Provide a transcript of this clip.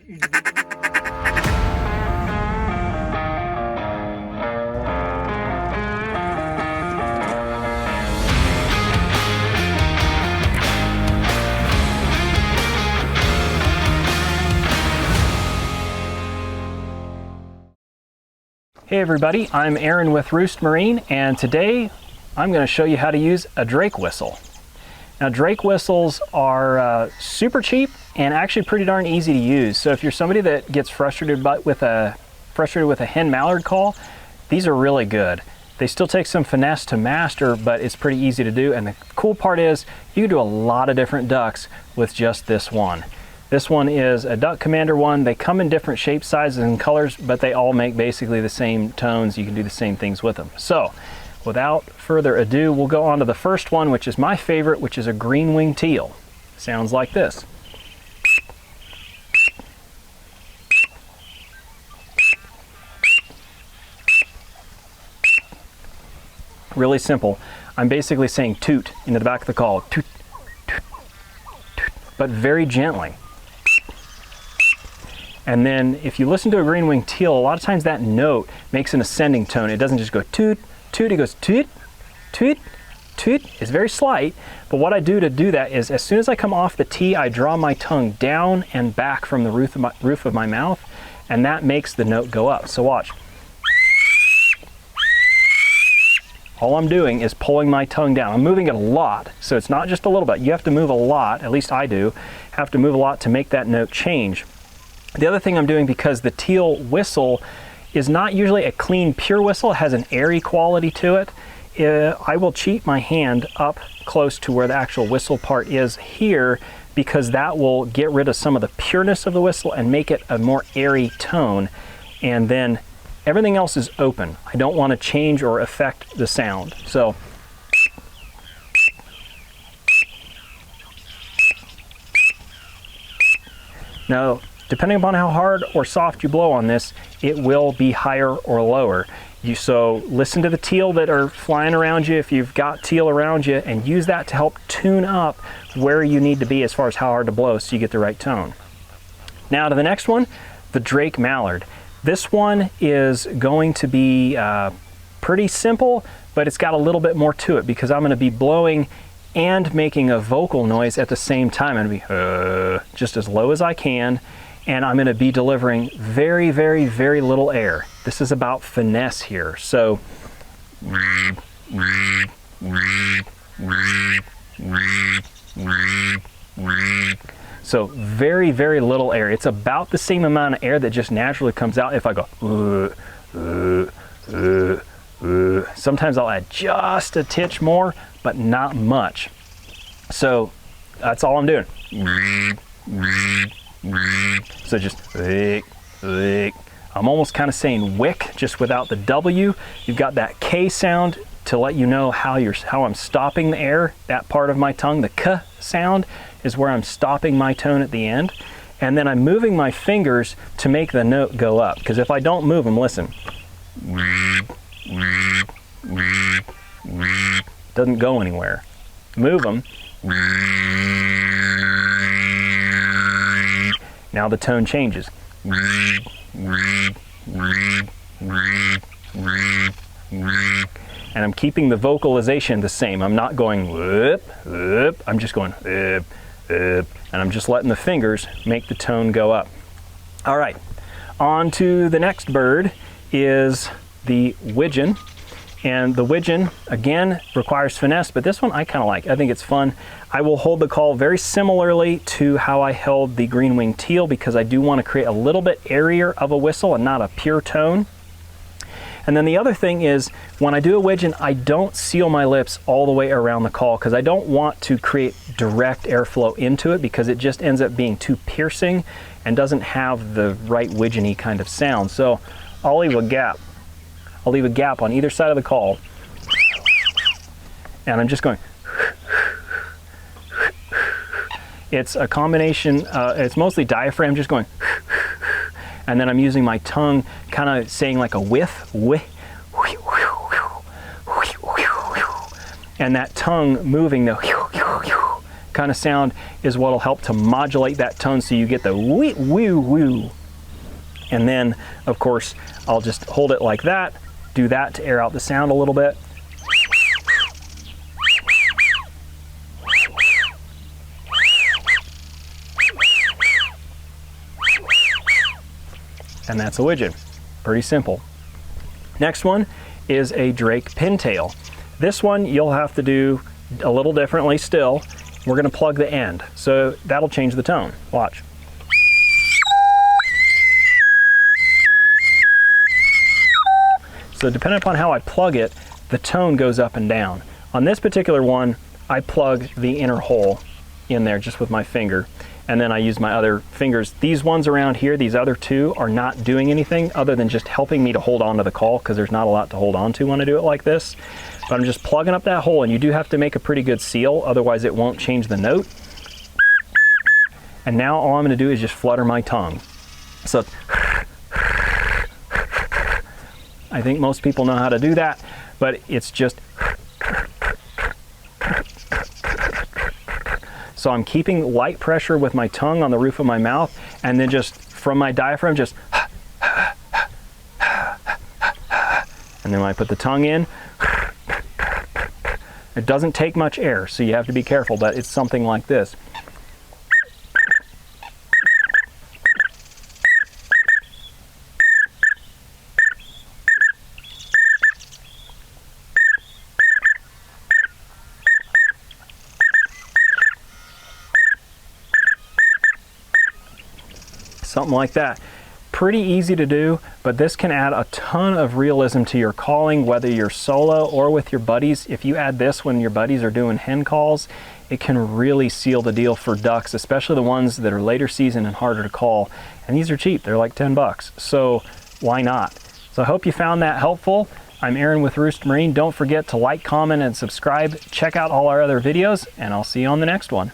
Hey everybody, I'm Aaron with Roost Marine, and today I'm going to show you how to use a drake whistle. Now drake whistles are super cheap and actually pretty darn easy to use. So if you're somebody that gets frustrated with a hen mallard call, these are really good. They still take some finesse to master, but it's pretty easy to do. And the cool part is you can do a lot of different ducks with just this one. This one is a Duck Commander one. They come in different shapes, sizes, and colors, but they all make basically the same tones. You can do the same things with them. So, without further ado, we'll go on to the first one, which is my favorite, which is a Greenwing teal. Sounds like this. Really simple. I'm basically saying toot into the back of the call. Toot, toot, toot, but very gently. And then if you listen to a Greenwing teal, a lot of times that note makes an ascending tone. It doesn't just go toot, toot, it goes toot, toot, toot. It's very slight, but what I do to do that is as soon as I come off the T, I draw my tongue down and back from the roof of my mouth, and that makes the note go up. So watch. All I'm doing is pulling my tongue down. I'm moving it a lot, so it's not just a little bit. You have to move a lot, at least I do, have to move a lot to make that note change. The other thing I'm doing, because the teal whistle is not usually a clean, pure whistle, it has an airy quality to it, I will cheat my hand up close to where the actual whistle part is here, because that will get rid of some of the pureness of the whistle and make it a more airy tone. And then everything else is open. I don't want to change or affect the sound. So now, depending upon how hard or soft you blow on this, it will be higher or lower. So listen to the teal that are flying around you if you've got teal around you, and use that to help tune up where you need to be as far as how hard to blow so you get the right tone. Now to the next one, the drake mallard. This one is going to be pretty simple, but it's got a little bit more to it because I'm going to be blowing and making a vocal noise at the same time. I'm going to be just as low as I can, and I'm going to be delivering very, very, very little air. This is about finesse here. So, very, very little air. It's about the same amount of air that just naturally comes out if I go, sometimes I'll add just a titch more, but not much. So that's all I'm doing. So just I'm almost kind of saying wick, just without the W. You've got that K sound to let you know how I'm stopping the air. That part of my tongue, the K sound, is where I'm stopping my tone at the end. And then I'm moving my fingers to make the note go up. Because if I don't move them, listen. Doesn't go anywhere. Move them. Now the tone changes. And I'm keeping the vocalization the same. I'm not going whoop, whoop. I'm just going whoop, whoop. And I'm just letting the fingers make the tone go up. All right, on to the next bird is the Widgeon. And the Widgeon, again, requires finesse, but this one I kind of like. I think it's fun. I will hold the call very similarly to how I held the Greenwing teal, because I do want to create a little bit airier of a whistle and not a pure tone. And then the other thing is, when I do a Widgeon, I don't seal my lips all the way around the call, because I don't want to create direct airflow into it, because it just ends up being too piercing and doesn't have the right Widgeon-y kind of sound. So I'll leave a gap. I'll leave a gap on either side of the call, and I'm just going. It's a combination, it's mostly diaphragm, just going, and then I'm using my tongue, kind of saying like a whiff, and that tongue moving the kind of sound is what will help to modulate that tone so you get the wee woo woo. And then, of course, I'll just hold it like that, do that to air out the sound a little bit. And that's a widgeon. Pretty simple. Next one is a drake pintail. This one you'll have to do a little differently still. We're going to plug the end, so that'll change the tone. Watch. So depending upon how I plug it, the tone goes up and down. On this particular one, I plug the inner hole in there just with my finger, and then I use my other fingers. These ones around here, these other two, are not doing anything other than just helping me to hold on to the call, because there's not a lot to hold on to when I do it like this. But I'm just plugging up that hole, and you do have to make a pretty good seal, otherwise it won't change the note. And now all I'm going to do is just flutter my tongue. So I think most people know how to do that, but it's just. So I'm keeping light pressure with my tongue on the roof of my mouth, and then just from my diaphragm, just. And then when I put the tongue in, it doesn't take much air, so you have to be careful, but it's something like this. Something like that. Pretty easy to do, but this can add a ton of realism to your calling, whether you're solo or with your buddies. If you add this when your buddies are doing hen calls, it can really seal the deal for ducks, especially the ones that are later season and harder to call. And these are cheap, they're like 10 bucks. So why not? So I hope you found that helpful. I'm Aaron with Roost Marine. Don't forget to like, comment, and subscribe. Check out all our other videos, and I'll see you on the next one.